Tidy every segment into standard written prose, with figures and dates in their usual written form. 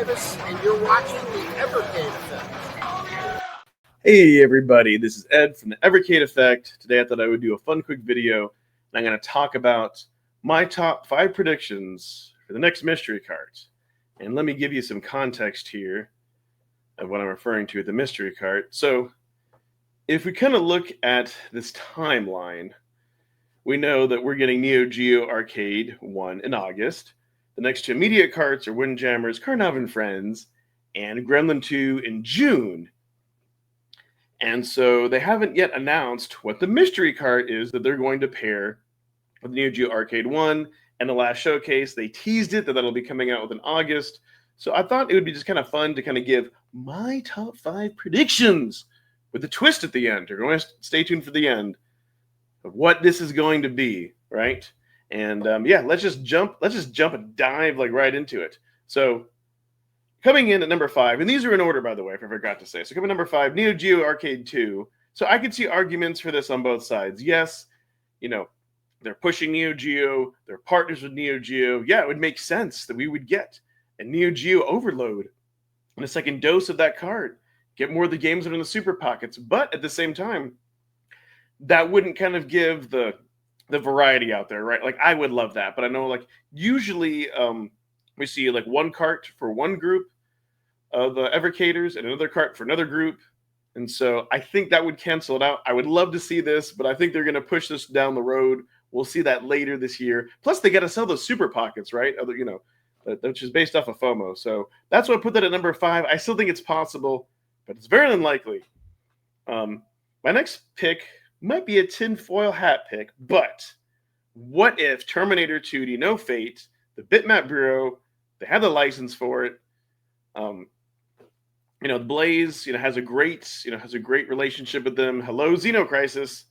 Davis, and you're watching the Evercade Effect. Hey everybody, this is Ed from the Evercade Effect. Today I thought I would do a fun quick video, and I'm going to talk about my top 5 predictions for the next mystery cart. And let me give you some context here of what I'm referring to with the mystery cart. So if we kind of look at this timeline, we know that we're getting Neo Geo Arcade 1 in August. The next 2 immediate carts are Windjammers, Karnov and Friends, and Gremlin 2 in June. And so they haven't yet announced what the mystery cart is that they're going to pair with Neo Geo Arcade 1 and the last showcase. They teased it that that'll be coming out in August. So I thought it would be just kind of fun to kind of give my top 5 predictions with a twist at the end. You're going to stay tuned for the end of what this is going to be, right? And yeah, let's just jump and dive like right into it. So coming in at number 5, and these are in order, by the way, if I forgot to say. So coming number 5, Neo Geo Arcade 2. So I could see arguments for this on both sides. Yes, you know, they're pushing Neo Geo, they're partners with Neo Geo. Yeah, it would make sense that we would get a Neo Geo overload and a second dose of that card. Get more of the games that are in the Super Pockets. But at the same time, that wouldn't kind of give the variety out there, right? Like, I would love that. But I know, like, usually we see, like, one cart for one group of Evercaders and another cart for another group. And so I think that would cancel it out. I would love to see this, but I think they're going to push this down the road. We'll see that later this year. Plus, they got to sell those Super Pockets, right? Other, you know, which is based off of FOMO. So that's why I put that at number 5. I still think it's possible, but it's very unlikely. My next pick might be a tinfoil hat pick, but what if Terminator 2D No Fate, the Bitmap Bureau, they have the license for it. You know, Blaze, you know, has a great relationship with them. Hello, Xenocrisis.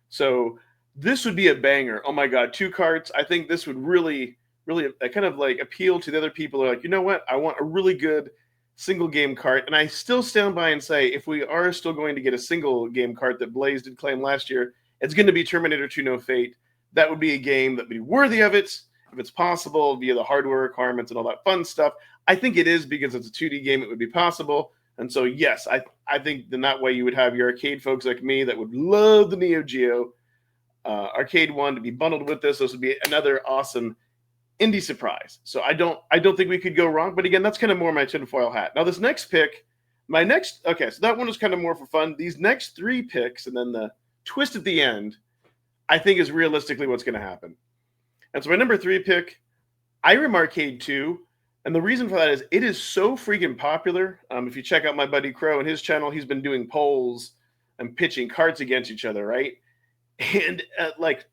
So this would be a banger. Oh my God, 2 carts. I think this would really kind of like appeal to the other people who are like, you know what? I want a really good single game cart. And I still stand by and say, if we are still going to get a single game cart that Blaze did claim last year, it's going to be Terminator 2 No Fate. That would be a game that would be worthy of it, if it's possible, via the hardware requirements and all that fun stuff. I think it is, because it's a 2D game, it would be possible. And so, yes, I think in that way you would have your arcade folks like me that would love the Neo Geo Arcade 1 to be bundled with this. This would be another awesome indie surprise. So I don't think we could go wrong. But again, that's kind of more my tinfoil hat. Now this next pick, okay, so that one was kind of more for fun. These next 3 picks and then the twist at the end, I think is realistically what's going to happen. And so my number 3 pick, Irem Arcade 2. And the reason for that is it is so freaking popular. If you check out my buddy Crow and his channel, he's been doing polls and pitching carts against each other, right? And like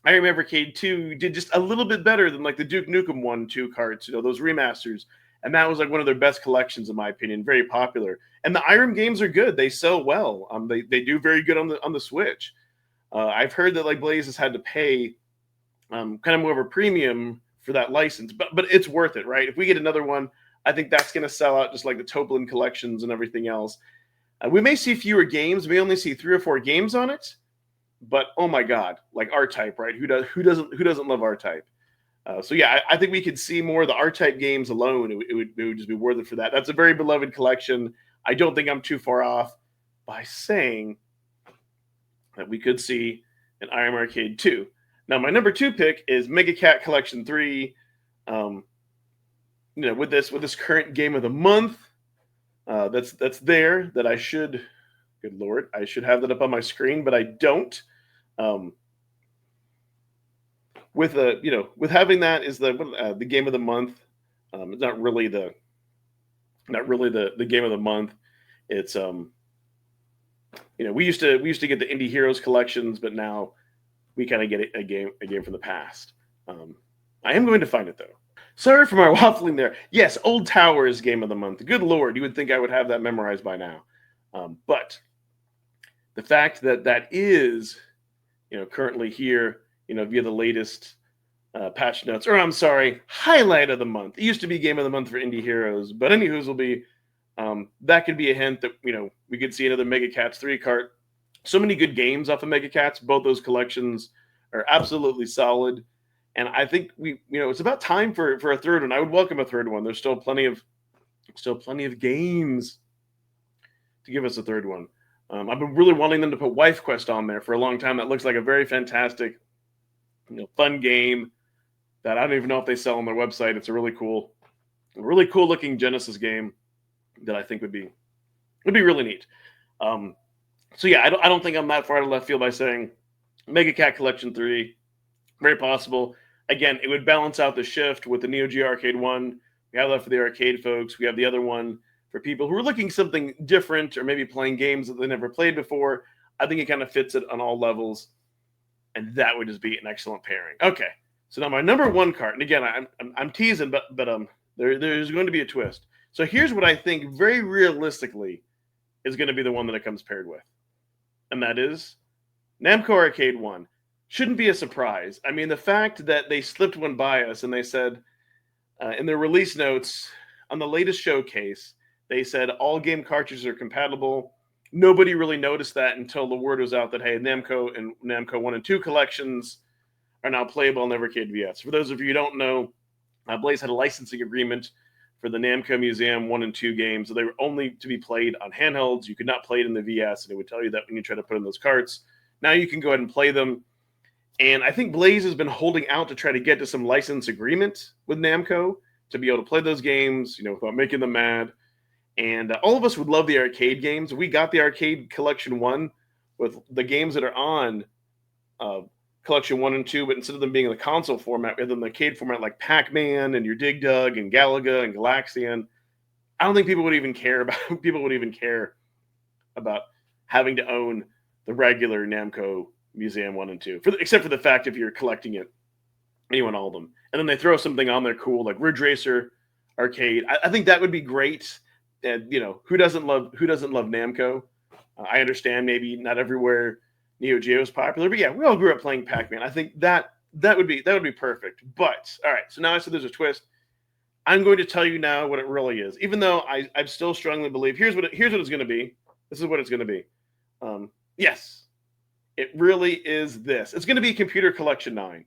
Irem Arcade 2 did just a little bit better than like the Duke Nukem 1-2 carts, you know, those remasters. And that was like one of their best collections, in my opinion, very popular. And the Irem games are good. They sell well. They do very good on the Switch. I've heard that like Blaze has had to pay kind of more of a premium for that license, but it's worth it, right? If we get another one, I think that's going to sell out just like the Toplin collections and everything else. We may see fewer games. We only see 3 or 4 games on it, but oh my God, like R-Type, right? Who doesn't love R-Type? So yeah, I think we could see more of the R-Type games alone. It would just be worth it for that. That's a very beloved collection. I don't think I'm too far off by saying that we could see an Irem Arcade 2. Now, my number 2 pick is Mega Cat Collection 3. You know, with this current game of the month, that's there that I should, good Lord, I should have that up on my screen, but I don't. With having that is the game of the month. It's not really the game of the month. It's we used to get the Indie Heroes collections, but now we kind of get a game from the past. I am going to find it though. Sorry for my waffling there. Yes, Old Towers game of the month. Good Lord, you would think I would have that memorized by now. But the fact that is, currently here, via the latest patch notes, or I'm sorry, highlight of the month. It used to be game of the month for Indie Heroes, but anywho's will be, that could be a hint that, we could see another Mega Cats 3 cart. So many good games off of Mega Cats. Both those collections are absolutely solid. And I think it's about time for a third one. I would welcome a third one. There's still plenty of Still plenty of games to give us a third one. I've been really wanting them to put Wife Quest on there for a long time. That looks like a very fantastic, fun game that I don't even know if they sell on their website. It's a really cool looking Genesis game that I think would be really neat. So yeah, I don't think I'm that far to left field by saying Mega Cat Collection 3. Very possible. Again, it would balance out the shift with the Neo Geo Arcade 1. We have that for the arcade folks. We have the other one for people who are looking something different or maybe playing games that they never played before. I think it kind of fits it on all levels, and that would just be an excellent pairing. Okay, so now my number one cart, and again, I'm teasing, but there's going to be a twist. So here's what I think very realistically is going to be the one that it comes paired with, and that is Namco Arcade 1. Shouldn't be a surprise. I mean, the fact that they slipped one by us and they said in their release notes on the latest showcase, they said all game cartridges are compatible. Nobody really noticed that until the word was out that, hey, Namco and Namco 1 and 2 collections are now playable on Evercade VS. For those of you who don't know, Blaze had a licensing agreement for the Namco Museum 1 and 2 games. So they were only to be played on handhelds. You could not play it in the VS, and it would tell you that when you try to put in those carts. Now you can go ahead and play them. And I think Blaze has been holding out to try to get to some license agreement with Namco to be able to play those games, without making them mad. And all of us would love the arcade games. We got the Arcade Collection 1 with the games that are on Collection 1 and 2, but instead of them being in the console format, we have them in the arcade format like Pac-Man and your Dig Dug and Galaga and Galaxian. I don't think people would even care about having to own the regular Namco Museum 1 and 2, except for the fact if you're collecting it, you want all of them. And then they throw something on there cool like Ridge Racer Arcade. I think that would be great. And who doesn't love Namco? I understand maybe not everywhere Neo Geo is popular, but yeah, we all grew up playing Pac-Man. I think that would be perfect. But all right, so now I said there's a twist. I'm going to tell you now what it really is, even though I still strongly believe here's what it's going to be. This is what it's going to be. Yes. It really is this. It's going to be Computer Collection 9.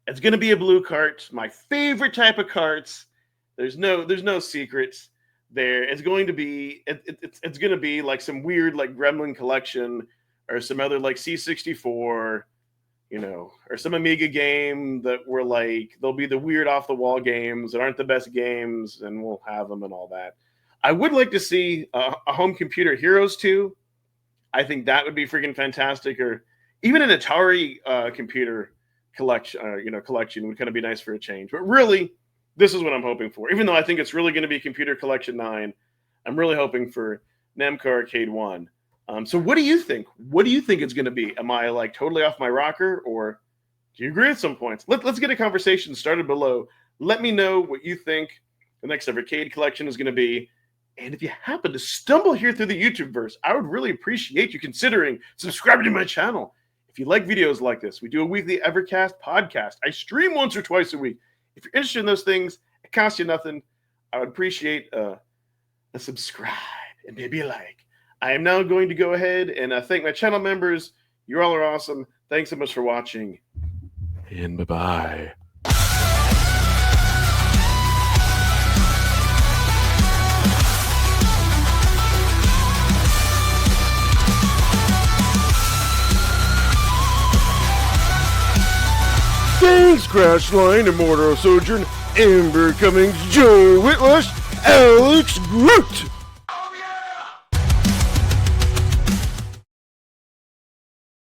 It's going to be a blue cart, my favorite type of carts. There's no secrets there. It's going to be it's going to be like some weird like Gremlin Collection or some other like C64, or some Amiga game that were like they'll be the weird off the wall games that aren't the best games, and we'll have them and all that. I would like to see a Home Computer Heroes 2. I think that would be freaking fantastic, or even an Atari computer collection, collection would kind of be nice for a change. But really, this is what I'm hoping for. Even though I think it's really going to be Computer Collection 9, I'm really hoping for Namco Arcade 1. So what do you think? What do you think it's going to be? Am I like totally off my rocker, or do you agree at some points? Let's get a conversation started below. Let me know what you think the next Evercade collection is going to be. And if you happen to stumble here through the YouTube verse, I would really appreciate you considering subscribing to my channel. If you like videos like this, we do a weekly Evercast podcast. I stream once or twice a week. If you're interested in those things, it costs you nothing. I would appreciate a subscribe and maybe a like. I am now going to go ahead and thank my channel members. You all are awesome. Thanks so much for watching. And bye-bye. Thanks, Crashline, Immortal Sojourn, Amber Cummings, Joe Whitlush, Alex Groot.